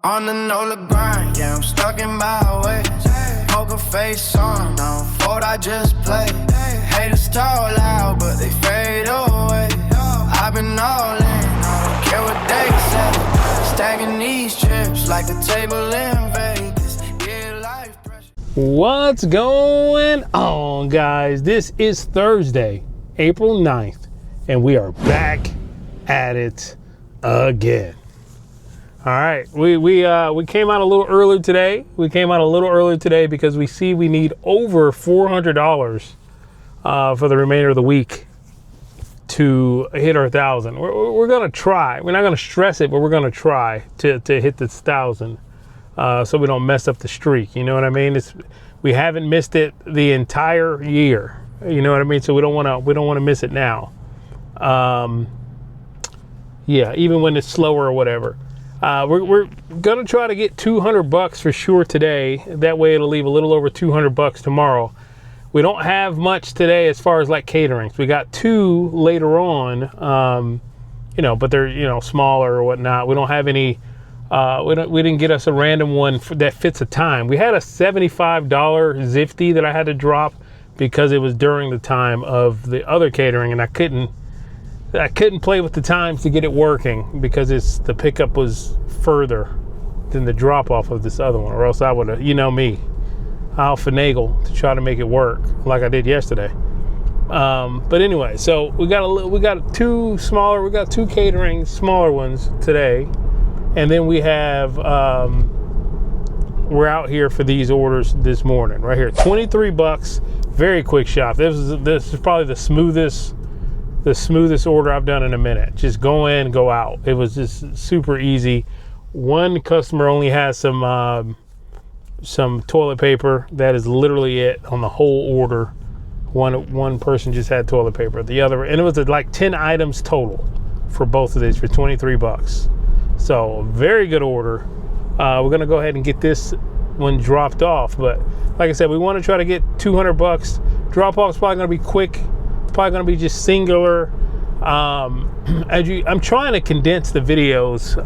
On the Nola grind, yeah, I'm stuck in my ways. Poker face on, don't fold, I just play. Haters talk loud, but they fade away. I've been all in, I don't care what they say. Stacking these chips like a table in Vegas. Yeah, life pressure. What's going on, guys? This is Thursday, April 9th, and we are back at it again. All right, we came out a little early today. We came out a little early today because we see we need over $400 for the remainder of the week to hit our 1,000. We're gonna try. We're not gonna stress it, but we're gonna try to hit this 1,000 so we don't mess up the streak. You know what I mean? We haven't missed it the entire year. You know what I mean? So we don't wanna miss it now. Yeah, even when it's slower or whatever. We're gonna try to get $200 for sure today. That way it'll leave a little over $200 tomorrow. We don't have much today as far as like caterings. We got two later on, but they're smaller or whatnot. We don't have any. We didn't get us a random one that fits a time. We had a $75 Zifty that I had to drop because it was during the time of the other catering, and I couldn't play with the times to get it working because the pickup was further than the drop off of this other one, or else I would have, me, I'll finagle to try to make it work like I did yesterday. But anyway, so we got two catering smaller ones today, and then we have we're out here for these orders this morning right here. $23, very quick shop. This is probably the smoothest order I've done in a minute. Just go in, go out. It was just super easy. One customer only has some toilet paper. That is literally it on the whole order. One person just had toilet paper. The other, and it was like 10 items total for both of these for $23. So very good order. We're gonna go ahead and get this one dropped off. But like I said, we want to try to get $200. Drop off's probably gonna be quick. Probably going to be just singular. I'm trying to condense the videos.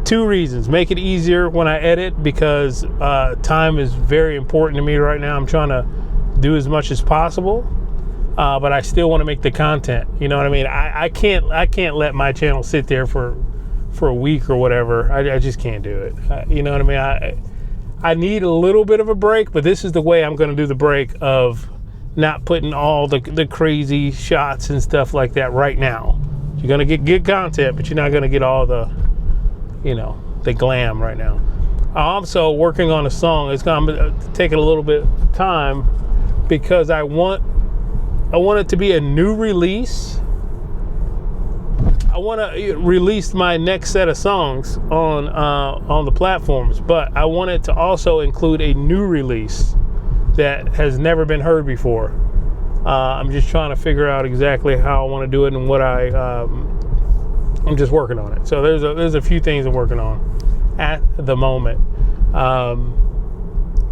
Two reasons: make it easier when I edit, because time is very important to me right now. I'm trying to do as much as possible, but I still want to make the content. You know what I mean? I can't let my channel sit there for a week or whatever. I just can't do it. You know what I mean? I need a little bit of a break, but this is the way I'm going to do the break of not putting all the crazy shots and stuff like that right now. You're gonna get good content, but you're not gonna get all the glam right now. I'm also working on a song. It's gonna take a little bit of time because I want it to be a new release. I want to release my next set of songs on the platforms, but I want it to also include a new release that has never been heard before. I'm just trying to figure out exactly how I want to do it and what I'm just working on it. So there's a few things I'm working on at the moment.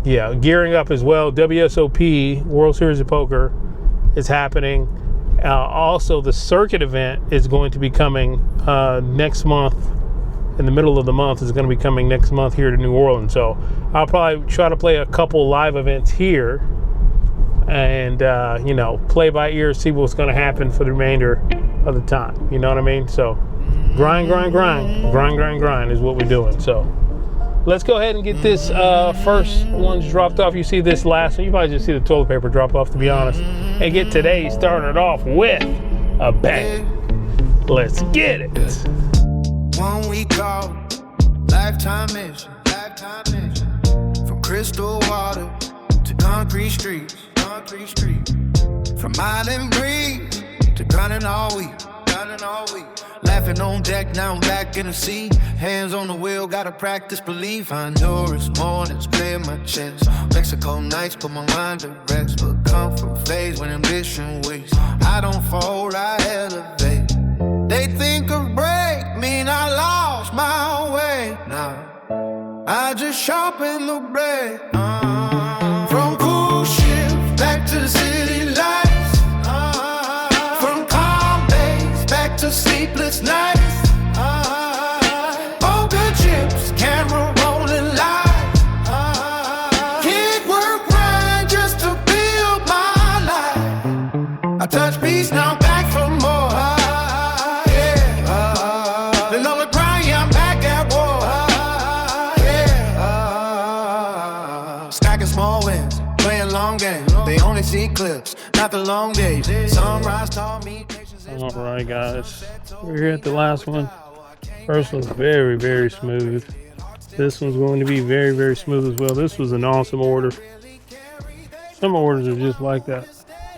Gearing up as well. WSOP, World Series of Poker, is happening. Also, the circuit event is going to be coming next month. In the middle of the month is going to be coming next month here to New Orleans. So I'll probably try to play a couple live events here and, play by ear, see what's going to happen for the remainder of the time. You know what I mean? So grind is what we're doing. So let's go ahead and get this first ones dropped off. You see this last one. You probably just see the toilet paper drop off, to be honest. And get today started off with a bang. Let's get it. 1 week off, lifetime mission. From crystal water to concrete streets. From island breeze to grinding all week. Laughing on deck, now I'm back in the sea. Hands on the wheel, gotta practice belief. Honduras mornings, play my chest. Mexico nights, put my mind to rest. But comfort fades when ambition waits. I don't fold, I elevate. They think a break mean I lost my way. Nah, I just sharpen the blade. From cool shift back to city lights. From calm days back to sleepless nights. Hope eclipse, not the long days. Sunrise taught me patience. All right, guys, we're here at the last one. First one's very, very smooth. This one's going to be very, very smooth as well. This was an awesome order. Some orders are just like that.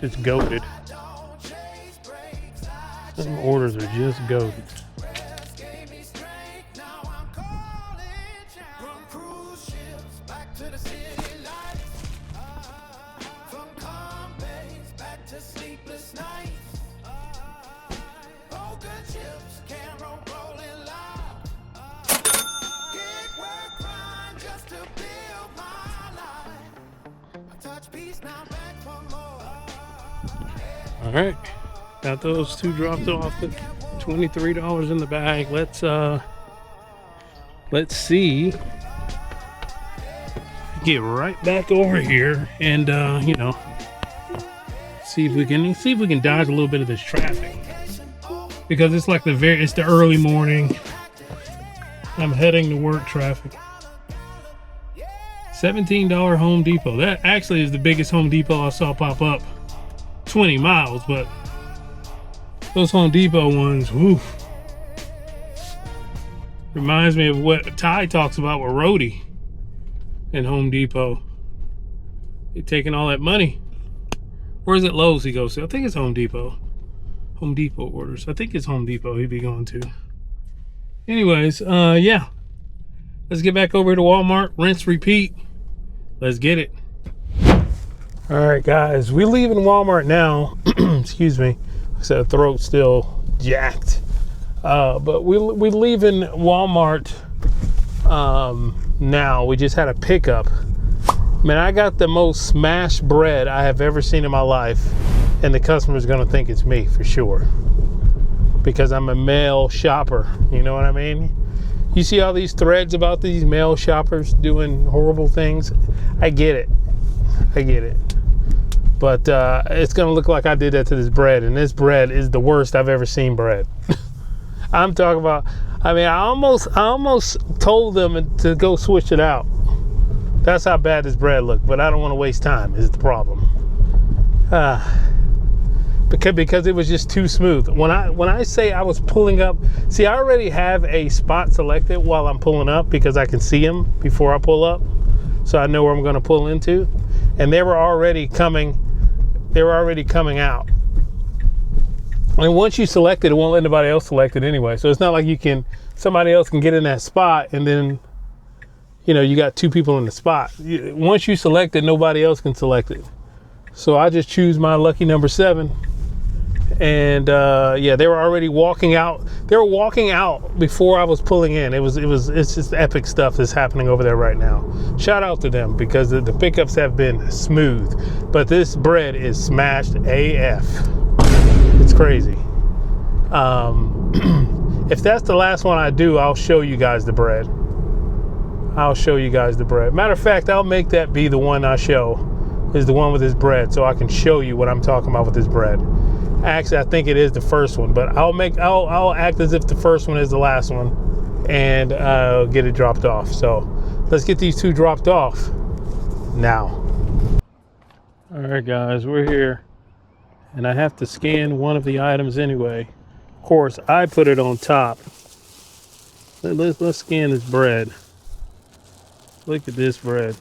It's goated. Some orders are just goated. All right, got those two dropped off. $23 in the bag. Let's see. Get right back over here and you know, see if we can dodge a little bit of this traffic, because it's like it's the early morning. I'm heading to work traffic. $17 Home Depot. That actually is the biggest Home Depot I saw pop up. 20 miles, but those Home Depot ones, whew, reminds me of what Ty talks about with Rhodey and Home Depot. They're taking all that money. Where is it Lowe's he goes to? I think it's Home Depot. Home Depot orders. I think it's Home Depot he'd be going to. Anyways, yeah. Let's get back over to Walmart. Rinse, repeat. Let's get it. All right, guys, we leaving Walmart now. Excuse me, I said throat's still jacked. But we leaving Walmart now. We just had a pickup. Man, I got the most smashed bread I have ever seen in my life, and the customer's gonna think it's me for sure, because I'm a male shopper. You know what I mean? You see all these threads about these male shoppers doing horrible things. I get it. But it's gonna look like I did that to this bread, and this bread is the worst I've ever seen bread. I'm talking about, I mean, I almost told them to go switch it out. That's how bad this bread looked, but I don't want to waste time is the problem. Because it was just too smooth. When I say I was pulling up, see, I already have a spot selected while I'm pulling up, because I can see them before I pull up, so I know where I'm going to pull into. And they were already coming out. And once you select it, it won't let anybody else select it anyway. So it's not like somebody else can get in that spot and then, you know, you got two people in the spot. Once you select it, nobody else can select it. So I just choose my lucky number 7. And yeah, they were already walking out. They were walking out before I was pulling in. It's just epic stuff that's happening over there right now. Shout out to them, because the pickups have been smooth, but this bread is smashed AF. It's crazy. If that's the last one I do, I'll show you guys the bread. Matter of fact, I'll make that be the one I show, is the one with this bread, so I can show you what I'm talking about with this bread. Actually, I think it is the first one, but I'll act as if the first one is the last one, and get it dropped off. So let's get these two dropped off now. All right, guys, we're here, and I have to scan one of the items anyway. Of course, I put it on top. Let's scan this bread. Look at this bread.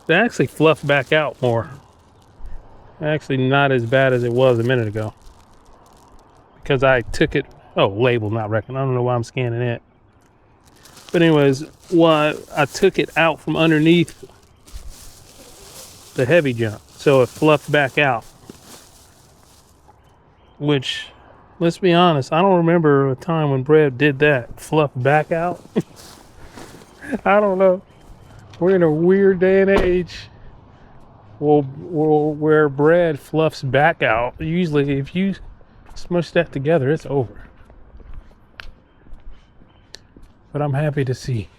It actually fluffed back out more. Actually, not as bad as it was a minute ago, because I took it. Oh, label not recognized. I don't know why I'm scanning it. But anyways, I took it out from underneath the heavy junk, so it fluffed back out. Which, let's be honest, I don't remember a time when bread did that. Fluff back out. I don't know. We're in a weird day and age. Where bread fluffs back out. Usually, if you smush that together, it's over. But I'm happy to see.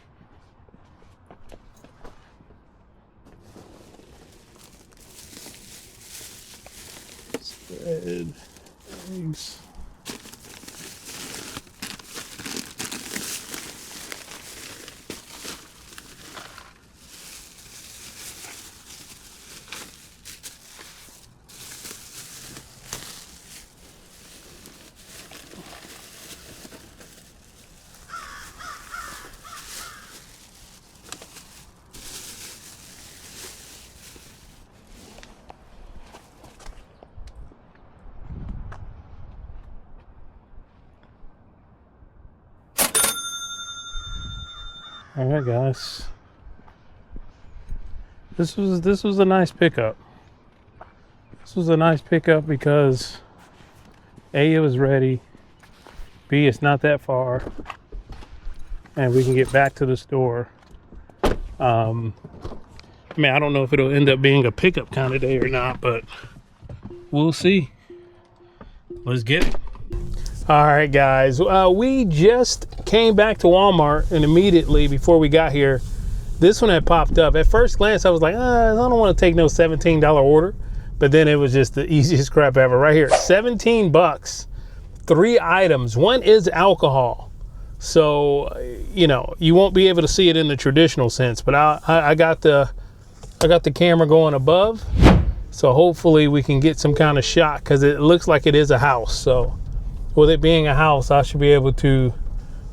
Spread eggs. All right, guys. This was a nice pickup. This was a nice pickup because A, it was ready. B, it's not that far, and we can get back to the store. I mean, I don't know if it'll end up being a pickup kind of day or not, but we'll see. Let's get it. All right, guys. We just came back to Walmart, and immediately before we got here, this one had popped up. At first glance, I was like, I don't want to take no $17 order, but then it was just the easiest crap ever. Right here, 17 bucks, 3 items. One is alcohol, so you know you won't be able to see it in the traditional sense. But I got the camera going above, so hopefully we can get some kind of shot because it looks like it is a house. So with it being a house, I should be able to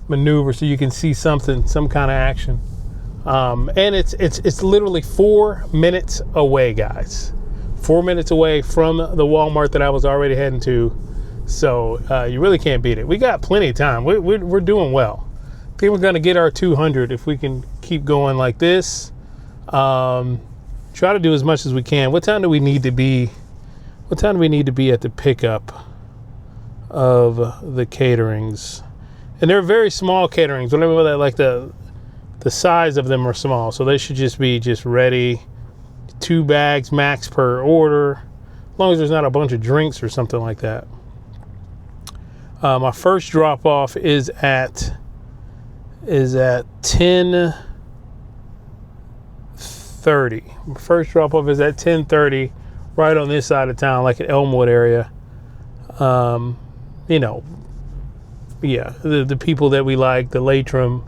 maneuver so you can see something, some kind of action. And it's literally 4 minutes away, guys. 4 minutes away from the Walmart that I was already heading to. So you really can't beat it. We got plenty of time. We're doing well. I think we're gonna get our 200 if we can keep going like this. Try to do as much as we can. What time do we need to be? What time do we need to be at the pickup of the caterings? And they're very small caterings. Whatever that, like the size of them are small, so they should just be ready. 2 bags max per order, as long as there's not a bunch of drinks or something like that. My first drop off is at 10:30. My first drop off is at 10:30, right on this side of town, like in Elmwood area. You know, yeah, the people that we like, the Latrim,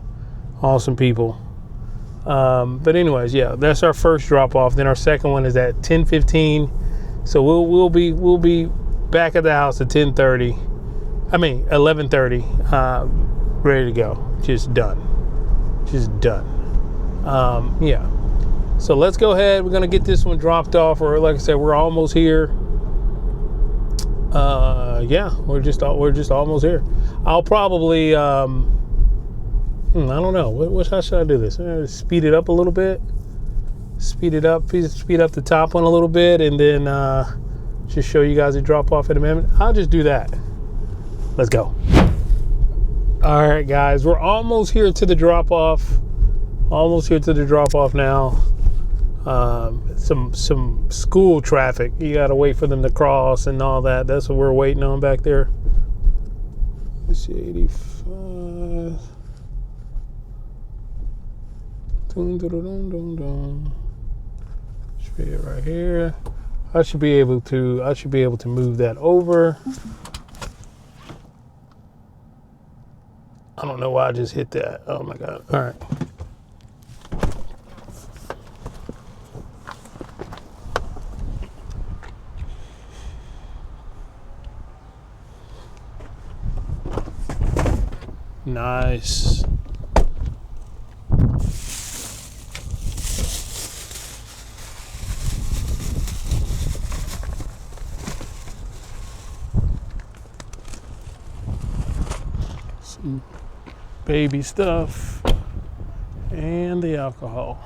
awesome people. But anyways, yeah, that's our first drop off. Then our second one is at 10:15. So we'll be back at the house at 10:30. I mean 11:30. Ready to go. Just done. Yeah. So let's go ahead. We're gonna get this one dropped off, or like I said, we're almost here. Yeah, we're just almost here. I'll probably I don't know. How should I do this? Speed it up a little bit. Speed up the top one a little bit, and then just show you guys a drop off in a minute. I'll just do that. Let's go. All right, guys, we're almost here to the drop off. Almost here to the drop off now. Some school traffic. You gotta wait for them to cross and all that. That's what we're waiting on back there. Let's see, 85. Should be it right here. I should be able to move that over. I don't know why I just hit that. Oh my God. All right. Nice. Some baby stuff and the alcohol.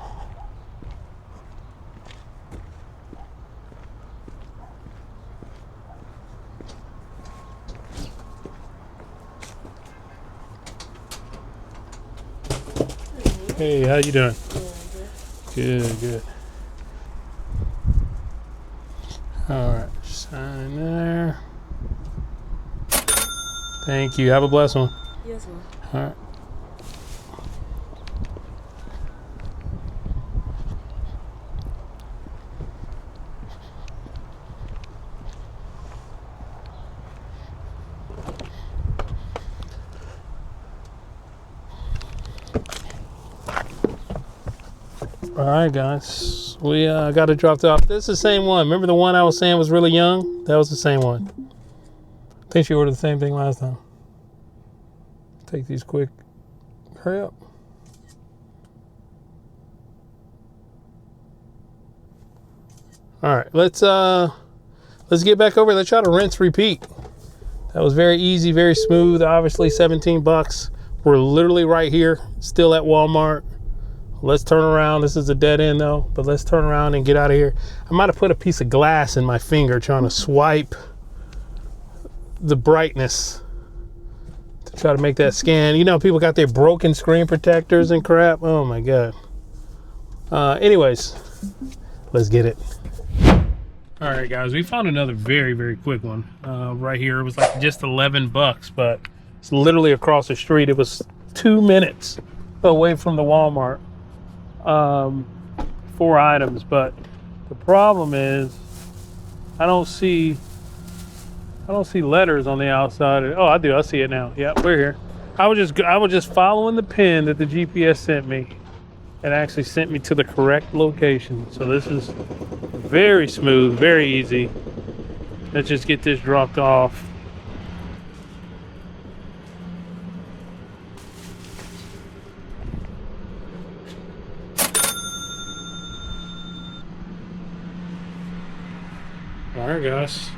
Hey, how you doing? Good. All right, sign there. Thank you. Have a blessed one. Yes, ma'am. All right. All right, guys, we got it dropped off. This is the same one. Remember the one I was saying was really young? That was the same one. I think she ordered the same thing last time. Take these quick. Hurry up. All right, let's get back over. Let's try to rinse repeat. That was very easy, very smooth. Obviously, 17 bucks. We're literally right here, still at Walmart. let's turn around. This is a dead end though, but let's turn around and get out of here. I might have put a piece of glass in my finger trying to swipe the brightness to try to make that scan. You know, people got their broken screen protectors and crap. Oh my God. Anyways, let's get it. All right, guys, we found another very, very quick one right here. It was like just $11, but it's literally across the street. It was 2 minutes away from the Walmart. 4 items, but the problem is I don't see letters on the outside. Oh, I do. I see it now. Yeah, we're here. I was just following the pin that the GPS sent me. It actually sent me to the correct location. So this is very smooth, very easy. Let's just get this dropped off. All right, guys.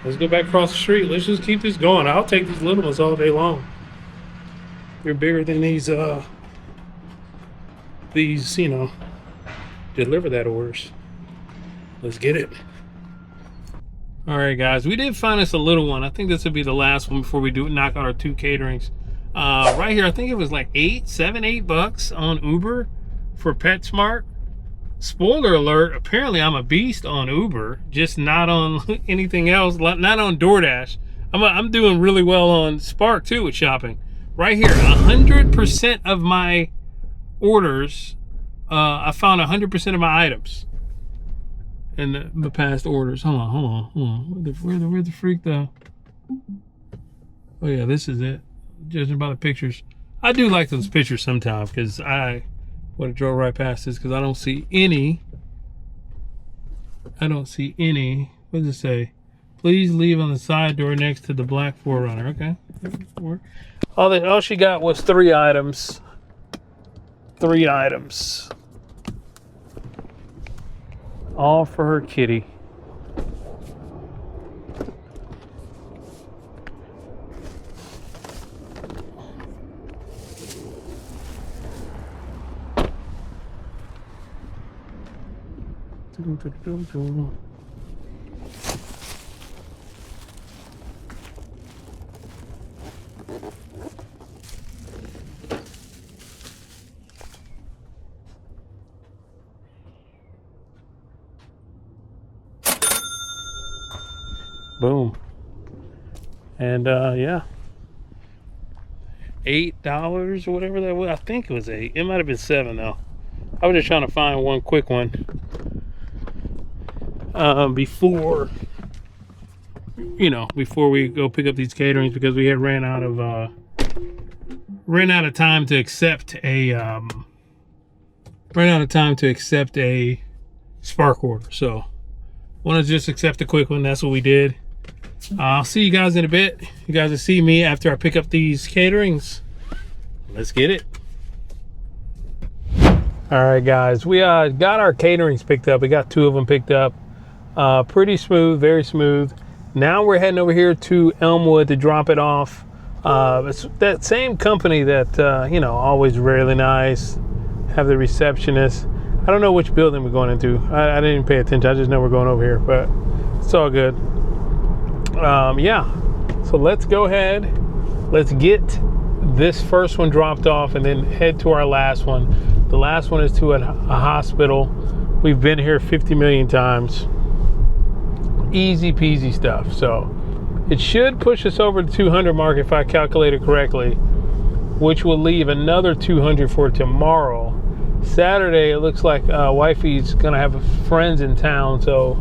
Let's go back across the street. Let's just keep this going. I'll take these little ones all day long. They're bigger than these, you know, deliver that orders. Let's get it. All right, guys. We did find us a little one. I think this would be the last one before we do knock out our 2 caterings. Right here, I think it was like $8 on Uber for PetSmart. Spoiler alert, apparently I'm a beast on Uber, just not on anything else, not on DoorDash. I'm doing really well on Spark too with shopping. Right here, 100% of my orders, I found 100% of my items in the past orders. Hold on. Where the freak though? Oh yeah, this is it. Judging by the pictures. I do like those pictures sometimes because I would have drove right past this because I don't see any. What does it say? Please leave on the side door next to the black 4Runner. Okay. All she got was 3 items. 3 items. All for her kitty. Boom. And yeah, $8 or whatever that was. I think it was 8. It might have been 7 though. I was just trying to find one quick one before we go pick up these caterings, because we had ran out of time to accept a Spark order. So want to just accept a quick one. That's what we did. I'll see you guys in a bit. You guys will see me after I pick up these caterings. Let's get it. All right, guys, we got our caterings picked up. We got 2 of them picked up. Pretty smooth, very smooth. Now we're heading over here to Elmwood to drop it off. It's that same company that always really nice. Have the receptionist. I don't know which building we're going into. I didn't pay attention. I just know we're going over here, but it's all good. Yeah, so let's go ahead. Let's get this first one dropped off and then head to our last one. The last one is to a hospital. We've been here 50 million times. Easy peasy stuff. So it should push us over the 200 mark if I calculate it correctly, which will leave another 200 for tomorrow. Saturday, it looks like wifey's gonna have friends in town, so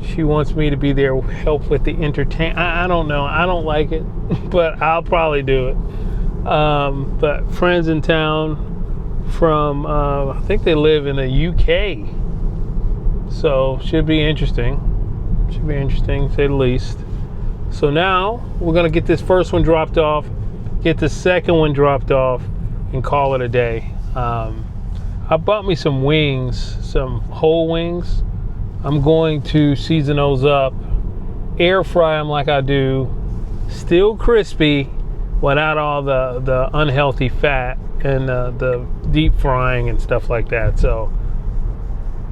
she wants me to be there, help with the entertain. I don't know. I don't like it, but I'll probably do it. But friends in town from, I think they live in the UK. So should be interesting. Should be interesting, to say the least. So now we're going to get this first one dropped off, get the second one dropped off, and call it a day. I bought me some wings, some whole wings. I'm going to season those up, air fry them like I do, still crispy, without all the unhealthy fat and the deep frying and stuff like that. So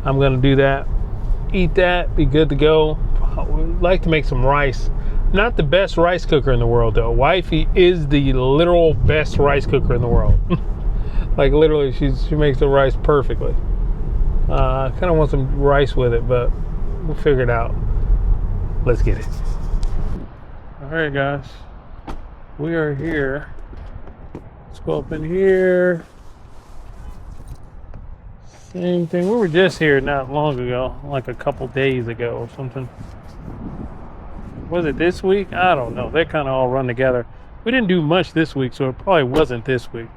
I'm gonna do that, eat that, be good to go. I would like to make some rice. Not the best rice cooker in the world though. Wifey is the literal best rice cooker in the world. Like literally, she makes the rice perfectly. I kind of want some rice with it, but we'll figure it out. Let's get it. All right, guys, we are here. Let's go up in here. Same thing. We were just here not long ago, like a couple days ago or something. Was it this week? I don't know. They kind of all run together. We didn't do much this week, so it probably wasn't this week.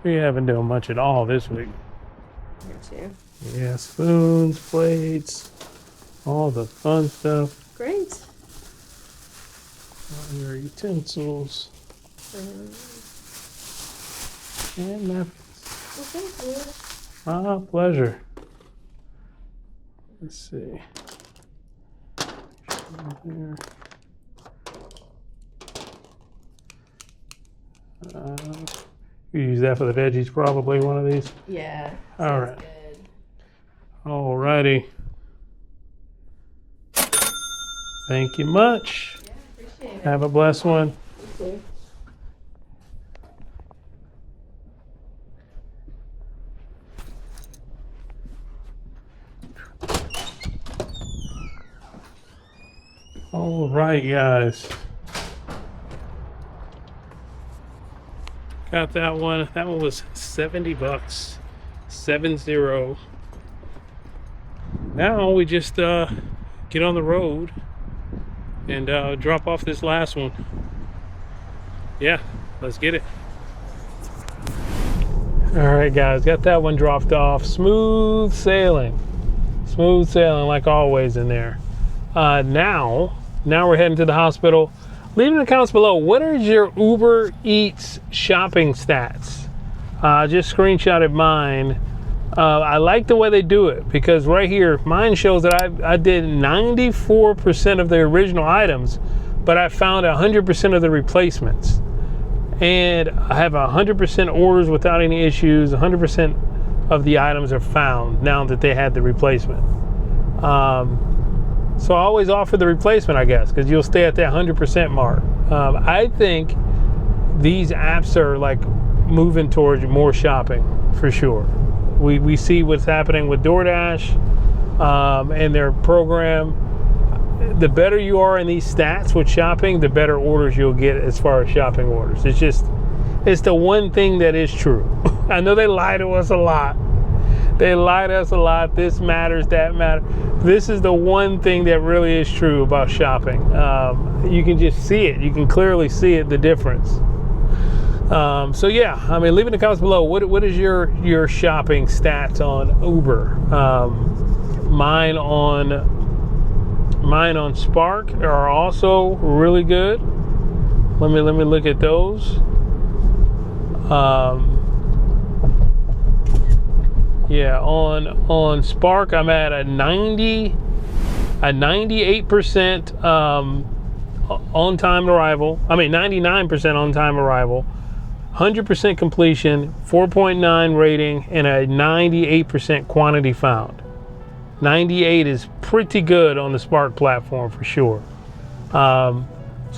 We haven't done much at all this week. Here too. Yeah, spoons, plates, all the fun stuff. Great. All your utensils. And napkins. Well, thank you. Ah, pleasure. Let's see. Here. You use that for the veggies, probably one of these. Yeah. All right. Good. Alrighty. Thank you much. Yeah, appreciate it. Have a blessed one. You too. All right, guys. Got that one. That one was $70. 70. Now we just get on the road and drop off this last one. Yeah, let's get it. All right, guys, got that one dropped off. Smooth sailing like always in there. Now we're heading to the hospital. Leave in the comments below, what is your Uber Eats shopping stats? Just screenshotted mine. I like the way they do it because right here, mine shows that I did 94% of the original items, but I found 100% of the replacements. And I have 100% orders without any issues. 100% of the items are found now that they had the replacement. So I always offer the replacement, I guess, because you'll stay at that 100% mark. I think these apps are like moving towards more shopping for sure. We see what's happening with DoorDash and their program. The better you are in these stats with shopping, the better orders you'll get as far as shopping orders. It's the one thing that is true. I know they lie to us a lot. This matters, that matters. This is the one thing that really is true about shopping. You can just see it. You can clearly see it, the difference. So yeah, I mean, leave in the comments below. What is your shopping stats on Uber? Mine on Spark are also really good. Let me look at those. Yeah, on Spark, I'm at a 98% on time arrival. I mean, 99% on time arrival, 100% completion, 4.9 rating, and a 98% quantity found. 98 is pretty good on the Spark platform for sure. So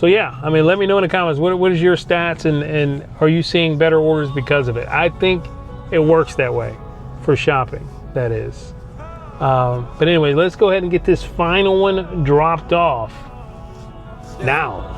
yeah, I mean, let me know in the comments, what is your stats and are you seeing better orders because of it? I think it works that way. For shopping, that is. But anyway, let's go ahead and get this final one dropped off now.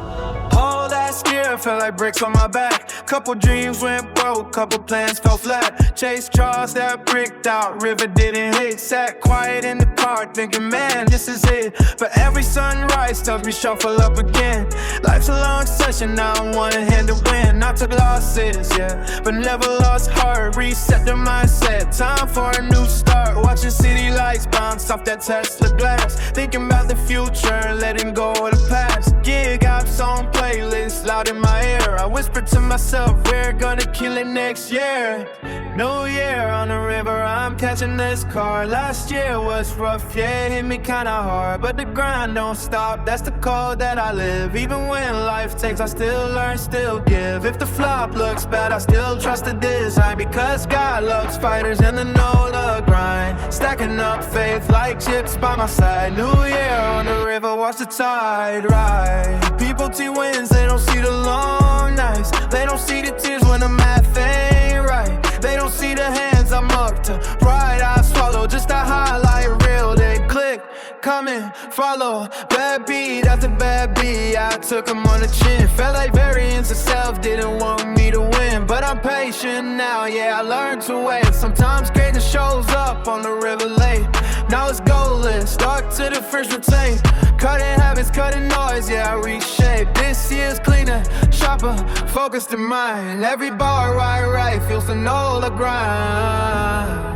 All that scared felt like bricks on my back. Couple dreams went broke, couple plans fell flat. Chase Charles that bricked out, river didn't hit. Sat quiet in the park thinking, man, this is it. But every sunrise tells me shuffle up again. Life's a long session, now I'm one hand to win. I took losses, yeah, but never lost heart. Reset the mindset, time for a new start. Watching city lights bounce off that Tesla glass. Thinking about the future, letting go of the past. Gig apps on playlists loud in my ear. I whisper to myself, we're gonna kill it next year. New year on the river, I'm catching this car. Last year was rough, yeah, it hit me kinda hard. But the grind don't stop, that's the code that I live. Even when life takes, I still learn, still give. If the flop looks bad, I still trust the design. Because God loves fighters in the Nola grind. Stacking up faith like chips by my side. New year on the river, watch the tide ride. People T-wins, they don't see the long nights. They don't see the tears when the math ain't right. They don't see the hands I'm up to. Pride I swallow, just a highlight reel. They click, comment, follow. Bad beat after bad beat, I took them on the chin. Felt like variance of self, didn't want me to win. But I'm patient now, yeah, I learned to wait. Sometimes greatness shows up on the river late. Now it's goalless, stuck to the first retain. Cutting habits, cutting noise, yeah, I reshape. This year's cleaner, sharper, focused in mind. Every bar right, feels the Nola grind.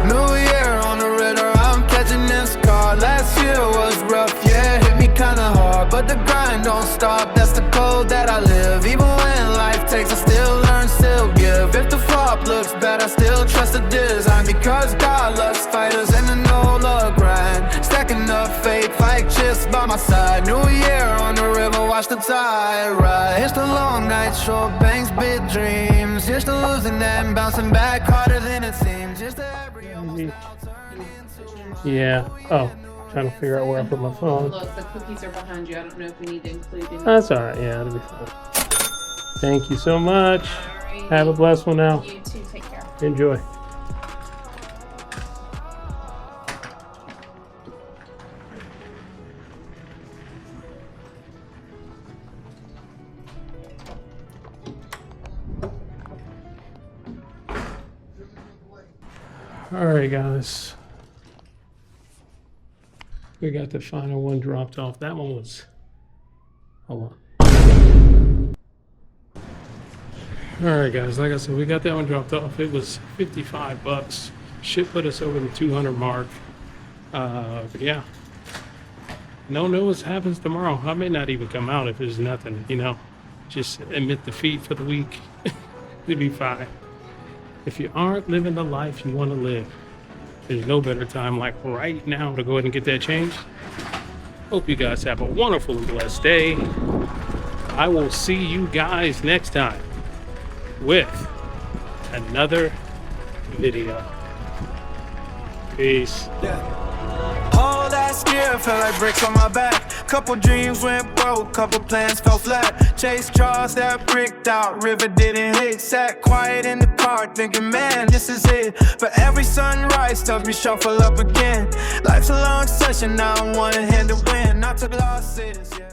New year on the river, I'm catching this car. Last year was rough, yeah, hit me kinda hard. But the grind don't stop, that's the code that I live. Even when life takes, I still learn, still give. If the flop looks bad, I still trust the design. Because God loves fighters in the Nola grind. Stacking up faith, fight chips by my side. New year on the river, watch the tide ride. Here's the long night, short banks, big dreams. Here's the losing and bouncing back harder than it seems. Here's the every almost now turning into Yeah. Oh, trying to figure out where I put my phone. Look, the cookies are behind you. I don't know if we need to include them. That's all right. Yeah, it'll be fine. Thank you so much. Alright. Have a blessed one now. You too. Take care. Enjoy. All right, guys. We got the final one dropped off. That one was, hold on. All right, guys, like I said, we got that one dropped off. It was 55 bucks. Should put us over the 200 mark. But yeah, no news happens tomorrow. I may not even come out if there's nothing, you know, just admit defeat for the week. It'll be fine. If you aren't living the life you want to live, there's no better time like right now to go ahead and get that changed. Hope you guys have a wonderful and blessed day. I will see you guys next time with another video. Peace. all that scared, felt like bricks on my back. Couple dreams went broke, couple plans fell flat. Chased Charles that bricked out, river didn't hit. Sat quiet in the car thinking, man, this is it. But every sunrise tells me shuffle up again. Life's a long session, now I'm one hand to win. I took losses, yeah.